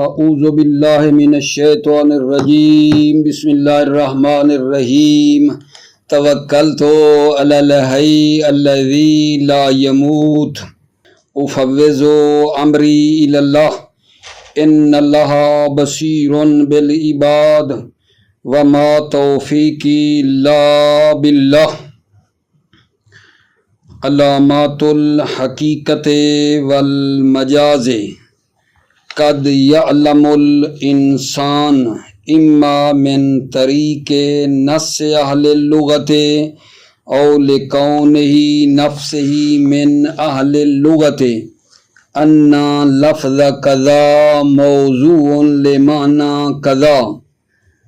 اعوذ باللہ من الشیطان الرجیم بسم اللہ الرحمن الرحیم توکلت علی الحی الذی لا یموت افوض امری الی اللہ ان اللہ بصیر بالعباد وما توفیقی الا باللہ علامات الحقیقت والمجاز قد یعلم الانسان اما من طریق نص اہل اللغت او لکونہ نفسہ من اہل اللغت ان لفظ کذا موضوع لمعنی کذا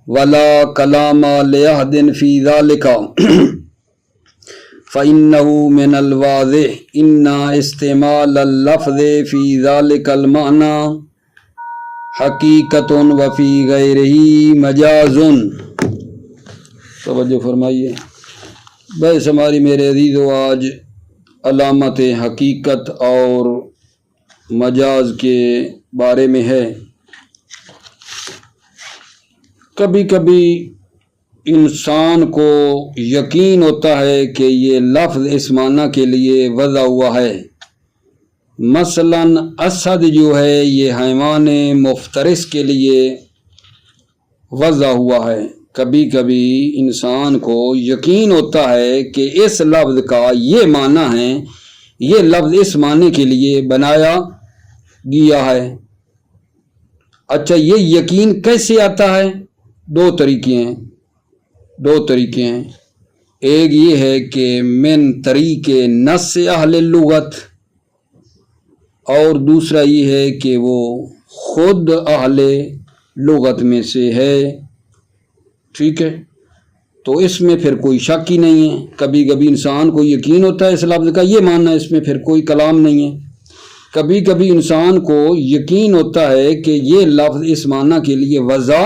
ولا کلام لأحد فی ذلک فإنه من الواضح ان استعمال اللفظ فی ذلک المعنی حقیقت وفی غیرہ مجاز۔ توجہ فرمائیے، بحث ہماری میرے عزیزو آج علامت حقیقت اور مجاز کے بارے میں ہے۔ کبھی کبھی انسان کو یقین ہوتا ہے کہ یہ لفظ اس معنی کے لیے وضع ہوا ہے، مثلاً اسد جو ہے یہ حیوان مفترس کے لیے وضع ہوا ہے۔ کبھی کبھی انسان کو یقین ہوتا ہے کہ اس لفظ کا یہ معنی ہے، یہ لفظ اس معنی کے لیے بنایا گیا ہے۔ اچھا، یہ یقین کیسے آتا ہے؟ دو طریقے ہیں۔ ایک یہ ہے کہ من طریق نص اہل اللغت، اور دوسرا یہ ہے کہ وہ خود اہل لغت میں سے ہے۔ ٹھیک ہے، تو اس میں پھر کوئی شک ہی نہیں ہے۔ کبھی کبھی انسان کو یقین ہوتا ہے اس لفظ کا یہ معنی، اس میں پھر کوئی کلام نہیں ہے۔ کبھی کبھی انسان کو یقین ہوتا ہے کہ یہ لفظ اس معنی کے لیے وضع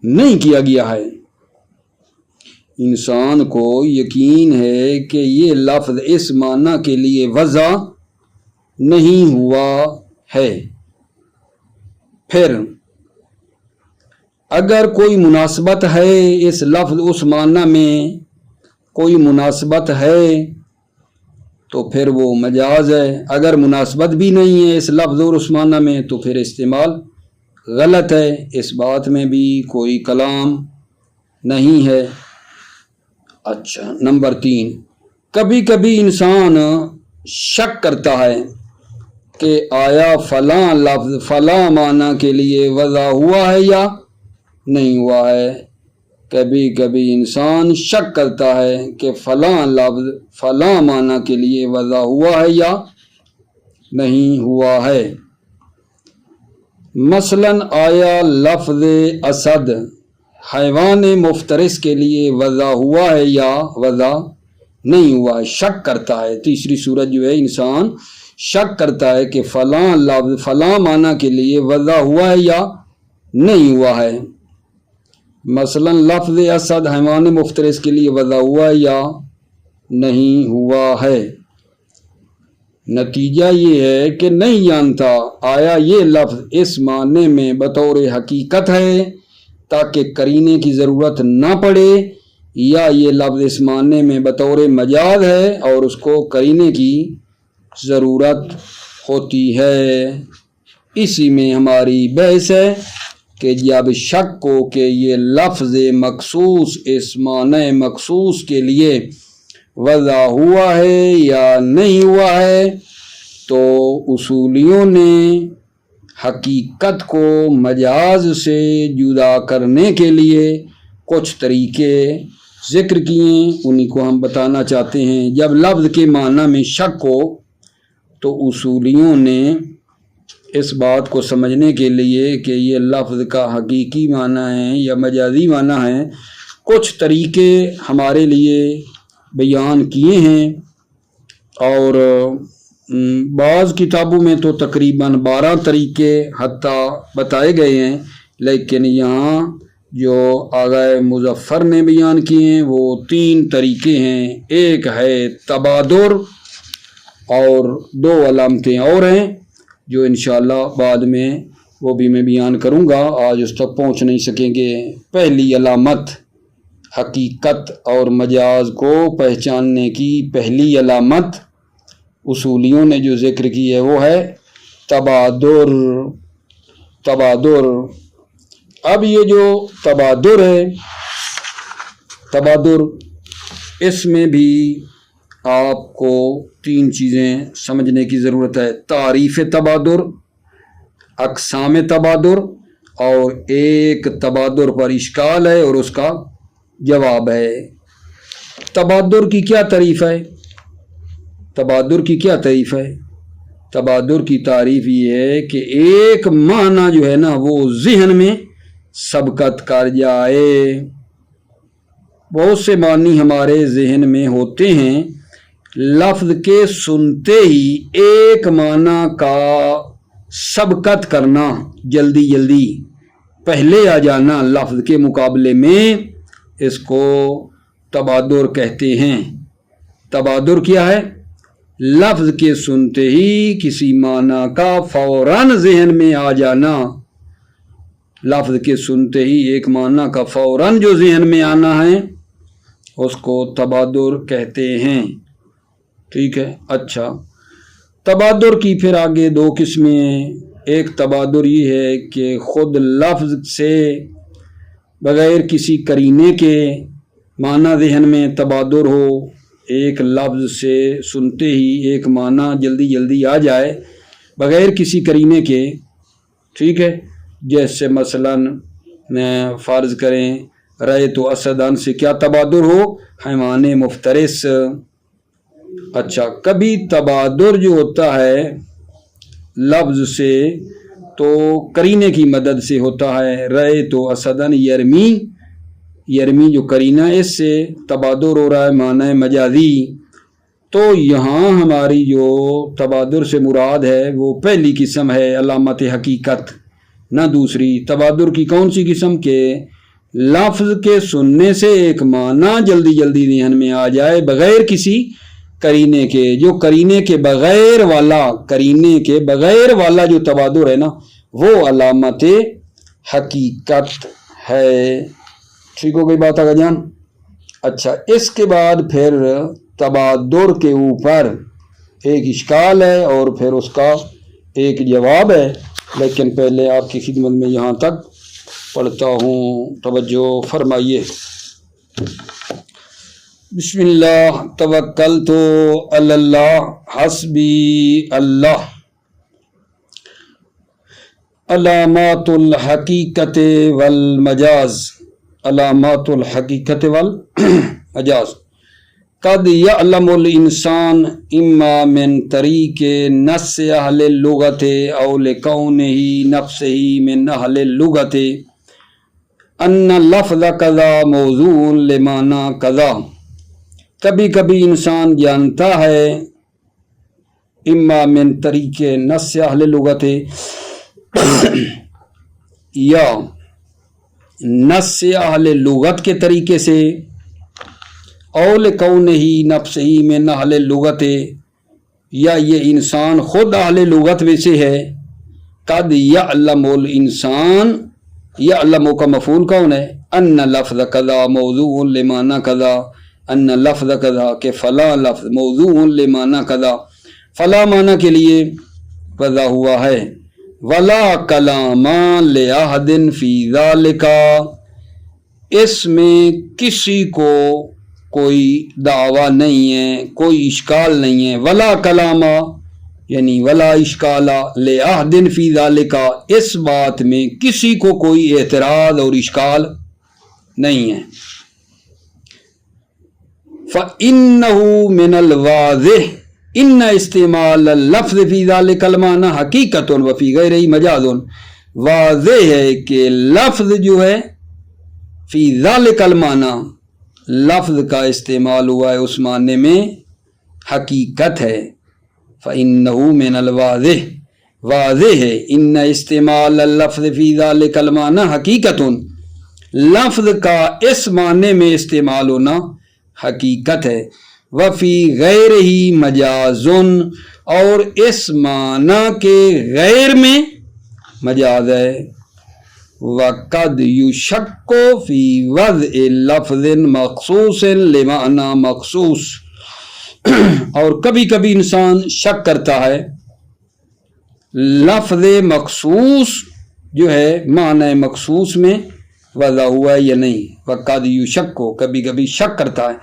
نہیں کیا گیا ہے۔ انسان کو یقین ہے کہ یہ لفظ اس معنی کے لیے وضع نہیں ہوا ہے۔ پھر اگر کوئی مناسبت ہے اس لفظ اس معنی میں کوئی مناسبت ہے تو پھر وہ مجاز ہے۔ اگر مناسبت بھی نہیں ہے اس لفظ اور اس معنی میں تو پھر استعمال غلط ہے، اس بات میں بھی کوئی کلام نہیں ہے۔ اچھا، نمبر 3، کبھی کبھی انسان شک کرتا ہے کہ آیا فلاں لفظ فلاں معنی کے لیے وضع ہوا ہے یا نہیں ہوا ہے۔ کبھی کبھی انسان شک کرتا ہے کہ فلاں لفظ فلاں معنی کے لیے وضع ہوا ہے یا نہیں ہوا ہے۔ مثلاً آیا لفظ اسد حیوان مفترس کے لیے وضع ہوا ہے یا وضع نہیں ہوا ہے، شک کرتا ہے۔ تیسری صورت جو ہے انسان شک کرتا ہے کہ فلاں لفظ فلاں معنی کے لیے وضع ہوا ہے یا نہیں ہوا ہے۔ مثلا لفظ اسد حیوان مفترس کے لیے وضع ہوا ہے یا نہیں ہوا ہے۔ نتیجہ یہ ہے کہ نہیں جانتا آیا یہ لفظ اس معنی میں بطور حقیقت ہے تاکہ قرینے کی ضرورت نہ پڑے، یا یہ لفظ اس معنی میں بطور مجاز ہے اور اس کو قرینے کی ضرورت ہوتی ہے۔ اسی میں ہماری بحث ہے کہ جب شک کو کہ یہ لفظ مخصوص اس معنی مخصوص کے لیے وضع ہوا ہے یا نہیں ہوا ہے، تو اصولیوں نے حقیقت کو مجاز سے جدا کرنے کے لیے کچھ طریقے ذکر کیے، انہی کو ہم بتانا چاہتے ہیں۔ جب لفظ کے معنی میں شک ہو تو اصولیوں نے اس بات کو سمجھنے کے لیے کہ یہ لفظ کا حقیقی معنی ہے یا مجازی معنی ہے، کچھ طریقے ہمارے لیے بیان کیے ہیں، اور بعض کتابوں میں تو تقریباً 12 طریقے حتیٰ بتائے گئے ہیں، لیکن یہاں جو آغا مظفر نے بیان کیے ہیں وہ 3 طریقے ہیں۔ ایک ہے تبادر، اور 2 علامتیں اور ہیں جو انشاءاللہ بعد میں وہ بھی میں بیان کروں گا، آج اس تک پہنچ نہیں سکیں گے۔ پہلی علامت حقیقت اور مجاز کو پہچاننے کی پہلی علامت اصولیوں نے جو ذکر کی ہے وہ ہے تبادر۔ اب یہ جو تبادر ہے، تبادر اس میں بھی آپ کو 3 چیزیں سمجھنے کی ضرورت ہے: تعریف تبادر، اقسام تبادر، اور ایک تبادر پر اشکال ہے اور اس کا جواب ہے۔ تبادر کی کیا تعریف ہے؟ تبادر کی کیا تعریف ہے؟ تبادر کی تعریف یہ ہے کہ ایک معنی جو ہے نا وہ ذہن میں سبقت کر جائے۔ بہت سے معنی ہمارے ذہن میں ہوتے ہیں، لفظ کے سنتے ہی ایک معنی کا سبقت کرنا، جلدی پہلے آ جانا لفظ کے مقابلے میں، اس کو تبادر کہتے ہیں۔ تبادر کیا ہے؟ لفظ کے سنتے ہی کسی معنی کا فوراً ذہن میں آ جانا، لفظ کے سنتے ہی ایک معنی کا فوراً جو ذہن میں آنا ہے اس کو تبادر کہتے ہیں۔ ٹھیک ہے، اچھا، تبادر کی پھر آگے 2 قسمیں ہیں۔ ایک تبادر یہ ہے کہ خود لفظ سے بغیر کسی قرینے کے معنی ذہن میں تبادر ہو، ایک لفظ سے سنتے ہی ایک معنی جلدی آ جائے بغیر کسی قرینے کے۔ ٹھیک ہے، جیسے مثلاً فرض کریں رأے تو اسدن سے کیا تبادر ہو؟ حیوان مفترس۔ اچھا، کبھی تبادر جو ہوتا ہے لفظ سے تو قرینے کی مدد سے ہوتا ہے۔ رأے تو اسدن یرمی جو قرینہ اس سے تبادر ہو رہا ہے معنی مجازی۔ تو یہاں ہماری جو تبادر سے مراد ہے وہ پہلی قسم ہے علامت حقیقت، نہ دوسری۔ تبادر کی کون سی قسم؟ کے لفظ کے سننے سے ایک معنی جلدی ذہن میں آ جائے بغیر کسی قرینے کے، جو قرینے کے بغیر والا جو تبادر ہے نا وہ علامت حقیقت ہے۔ ٹھیک ہو گئی بات آگا جان؟ اچھا، اس کے بعد پھر تبادر کے اوپر ایک اشکال ہے اور پھر اس کا ایک جواب ہے، لیکن پہلے آپ کی خدمت میں یہاں تک پڑھتا ہوں، توجہ فرمائیے۔ بسم اللہ توکلت علی اللہ حسبی اللہ۔ علامات الحقیقت والمجاز، علامات الحقیقت والمجاز۔ قد یعلم الانسان اما من طریق نص اہل اللغت او لکونہ نفسہ من اہل اللغت ان لفظ کذا موضوع لمعنی کذا۔ کبھی کبھی انسان جانتا ہے اما من طریق نص اہل اللغت، یا نص اہل لغت کے طریقے سے، اول کونہ نفسہ من اہل اللغت، یا یہ انسان خود اہل لغت میں سے ہے۔ قد یعلم الانسان، یعلم کا مفعول کون ہے؟ ان لفظ کذا موضوع لمعنی کذا، ان لفظ کذا کہ فلاں لفظ موضوع لمعنی کذا، فلاں معنی کے لیے وضع ہوا ہے۔ ولا کلام لأحد فی ذالک، اس میں کسی کو کوئی دعویٰ نہیں ہے، کوئی اشکال نہیں ہے۔ ولا کلام یعنی ولا اشکال لأحد فی ذالک، اس بات میں کسی کو کوئی اعتراض اور اشکال نہیں ہے۔ فَإِنَّهُ مِنَ الْوَاضِحِ ان استعمال اللفظ فی ذالک المعنی حقیقت وفی غیرہ مجاز۔ واضح ہے کہ لفظ جو ہے فی ذالک المعنی، لفظ کا استعمال ہوا ہے اس معنی میں حقیقت ہے۔ فَإِنَّهُ مِنَ الْوَاضِحِ، واضح ہے، ان استعمال اللفظ فی ذالک المعنی حقیقت، لفظ کا اس معنی میں استعمال ہونا حقیقت ہے۔ وفی غیر ہی مجاز، اور اس معنی کے غیر میں مجاز ہے. وقد یشک فی وضع لفظ مخصوص لمعنی مخصوص، اور کبھی کبھی انسان شک کرتا ہے لفظ مخصوص جو ہے معنی مخصوص میں وضع ہوا ہے یا نہیں. وقد یشک کو کبھی کبھی شک کرتا ہے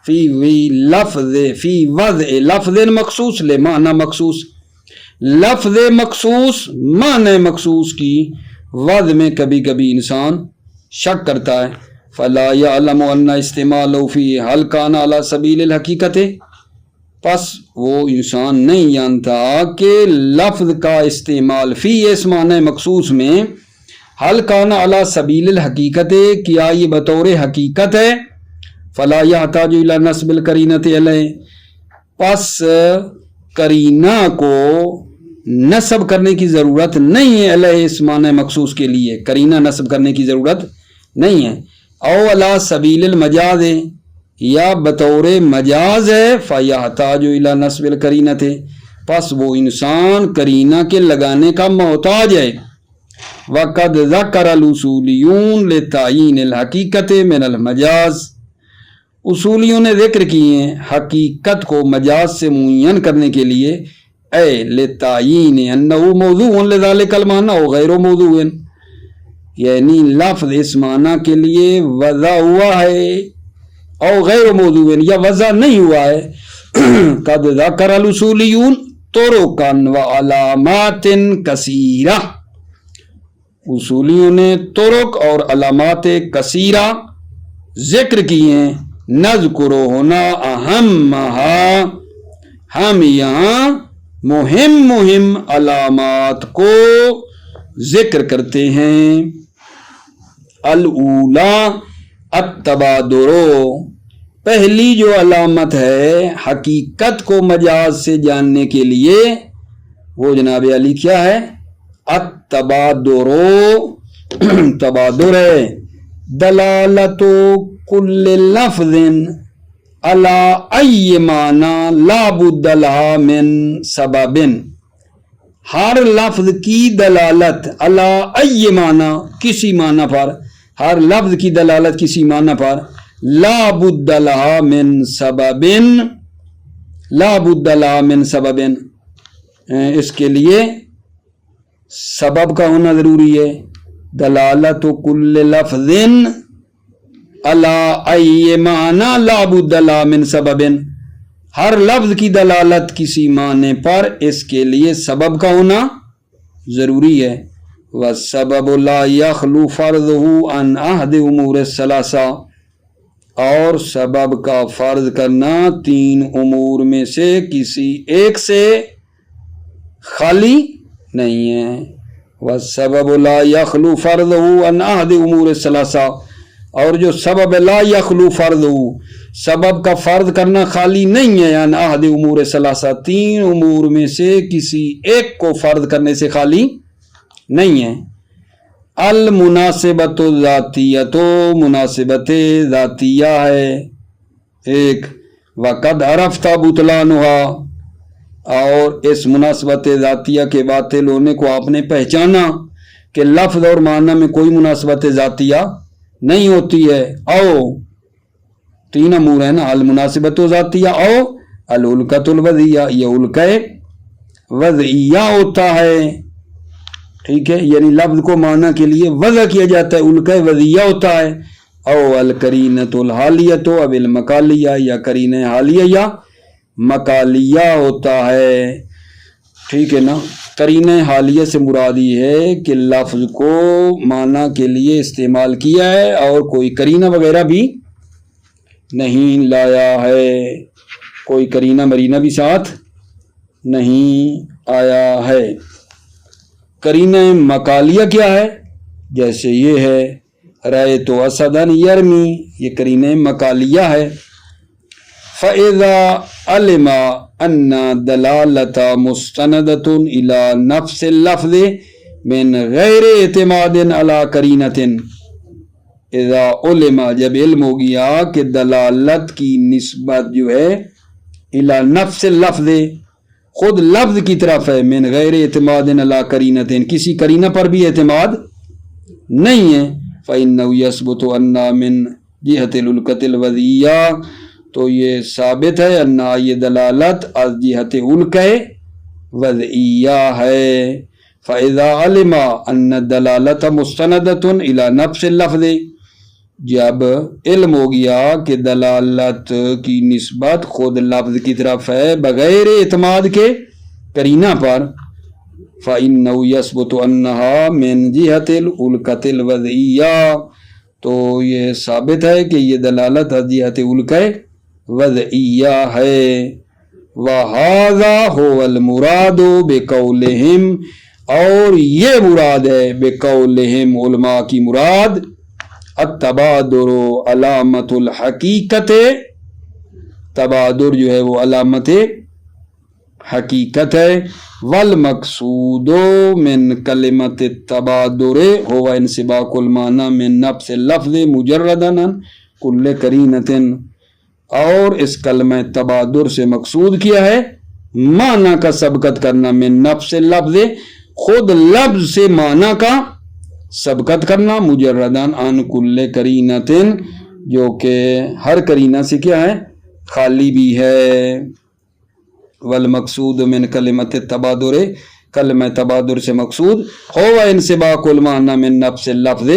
فی وضع لفظ مخصوص لمعنی مخصوص، لفظ مخصوص معنی مخصوص کی وضع میں کبھی کبھی انسان شک کرتا ہے. فلا یعلم ان استعمالہ فی حل کان علی سبیل الحقیقت، پس وہ انسان نہیں جانتا کہ لفظ کا استعمال فی اس معنی مخصوص میں حل کان علی سبیل الحقیقت، کیا یہ بطور حقیقت ہے. فلا یحتاج الی نصب القرینۃ علیہ، پس قرینہ کو نصب کرنے کی ضرورت نہیں ہے علیہ اس معنی مخصوص کے لیے، قرینہ نصب کرنے کی ضرورت نہیں ہے. او علی سبیل المجاز، یا بطور مجاز ہے. فیحتاج الی نصب القرینۃ، پس وہ انسان قرینہ کے لگانے کا محتاج ہے. وقد ذکر الاصولیون لتعیین الحقیقت من المجاز، اصولیوں نے ذکر کیے حقیقت کو مجاز سے معین کرنے کے لیے. اے لتعیین انہ موضوع لذالک المعنی و غیر موضوع، یعنی لفظ اس معنی کے لیے وضع ہوا ہے او غیر موضوع یا وضع نہیں ہوا ہے. قد ذکر الاصولیون طرقا و علامات کثیرہ، اصولیوں نے طرق اور علامات کثیرہ ذکر کیے ہیں. نذکر ہونا اہمہا، ہم یہاں مہم علامات کو ذکر کرتے ہیں. الاولا التبادر، پہلی جو علامت ہے حقیقت کو مجاز سے جاننے کے لیے وہ جناب علی کیا ہے؟ التبادر، تبادر ہے. دلالت کل لفظ علی ای معنی لا بد لها من سبب، ہر لفظ کی دلالت علی ای معنی کسی معنی پر، ہر لفظ کی دلالت کسی معنی پر لا بد لها من سبب، لا بد لها من سبب، اس کے لیے سبب کا ہونا ضروری ہے. دلالت کل لفظ علی ای معنی لا بد لها من سبب، ہر لفظ کی دلالت کسی معنی پر اس کے لیے سبب کا ہونا ضروری ہے. والسبب لا یخلو فرضه عن احد امور الثلاثہ، اور سبب کا فرض کرنا تین امور میں سے کسی ایک سے خالی نہیں ہے. والسبب لا یخلو فرضه عن احد امور الثلاثہ، اور جو سبب لا یخلو فرضه، سبب کا فرض کرنا خالی نہیں ہے عن احد امور الثلاثہ، تین امور میں سے کسی ایک کو فرض کرنے سے خالی نہیں ہے. المناسبت ذاتیت، مناسبت ذاتیہ ہے ایک. وقد عرفت بطلانھا، اور اس مناسبت ذاتیہ کے باطل ہونے کو آپ نے پہچانا کہ لفظ اور معنی میں کوئی مناسبت ذاتیہ نہیں ہوتی ہے. او تین امور ہے نا، المناسبت ذاتیہ او الالقۃ الوضعیہ، یہ القہ وضعیہ ہوتا ہے. ٹھیک ہے، یعنی لفظ کو معنی کے لیے وضع کیا جاتا ہے، القہ وضعیہ ہوتا ہے. او القرینۃ الحالیۃ اب المقالیہ، یا قرینہ حالیہ یا مقالیہ ہوتا ہے. ٹھیک ہے نا، قرینہ حالیہ سے مراد یہ ہے کہ لفظ کو معنی کے لیے استعمال کیا ہے اور کوئی قرینہ وغیرہ بھی نہیں لایا ہے، کوئی قرینہ مرینہ بھی ساتھ نہیں آیا ہے. قرینہ مقالیہ کیا ہے؟ جیسے یہ ہے رأیت اسدًا یرمی، یہ قرینہ مقالیہ ہے. فَإِذَا عَلِمَ أَنَّ دَلَالَةَ مُسْتَنَدَةٌ إِلَى نَفْسِ اللَّفْظِ مِنْ غَيْرِ اعْتِمَادٍ عَلَى قَرِينَةٍ، اذا علم، جب علم ہو گیا کہ دلالت کی نسبت جو ہے الی نفس اللفظ، خود لفظ کی طرف ہے، من غیر اعتماد علی قرینۃ، کسی قرینہ پر بھی اعتماد نہیں ہے، فإنه يثبت ان من جہت الالقۃ الوضعیہ، تو یہ ثابت ہے ان یہ دلالت از جہت القہ وضعیہ ہے، فإذا علم ان الدلالۃ مستندۃ الی نفس اللفظ، جب علم ہو گیا کہ دلالت کی نسبت خود لفظ کی طرف ہے بغیر اعتماد کے قرینہ پر، فإنه يثبت أنها من جهة الألقة الوضعية، تو یہ ثابت ہے کہ یہ دلالت از جہت القہ وضعیہ ہے، وَهَذَا هُوَ الْمُرَادُ بِقَوْلِهِمْ، اور یہ مراد ہے بقولہم، علماء کی مراد، التبادر علامت الحقیقت، تبادر جو ہے وہ علامت حقیقت ہے، والمقصود من کلمت التبادر هو انسباق المعنی من نفس اللفظ مجردا عن کل قرینۃ، اور اس کلمہ تبادر سے مقصود کیا ہے معنی کا سبقت کرنا، من نفس اللفظ، خود لفظ سے معنی کا سبقت کرنا، مجردان عن کل قرینۃ، جو کہ ہر قرینہ سے کیا ہے خالی بھی ہے، والمقصود من کلمت التبادر، کلمہ تبادر سے مقصود ہو انسباق المعنی من نفس اللفظ،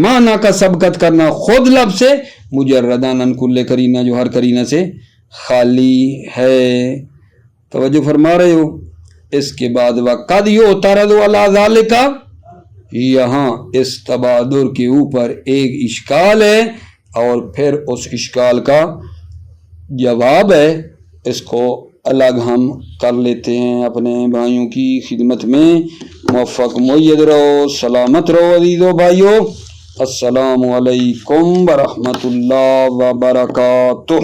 معنی کا سبقت کرنا خود لفظ سے، مجردان عن کل قرینہ، جو ہر قرینہ سے خالی ہے۔ توجہ فرما رہے ہو؟ اس کے بعد وقد یعترض علی ذالک، یہاں اس تبادر کے اوپر ایک اشکال ہے، اور پھر اس اشکال کا جواب ہے، اس کو الگ ہم کر لیتے ہیں اپنے بھائیوں کی خدمت میں۔ موفق مؤید رہو، سلامت رہو عزیزو بھائیو، السلام علیکم ورحمۃ اللہ وبرکاتہ۔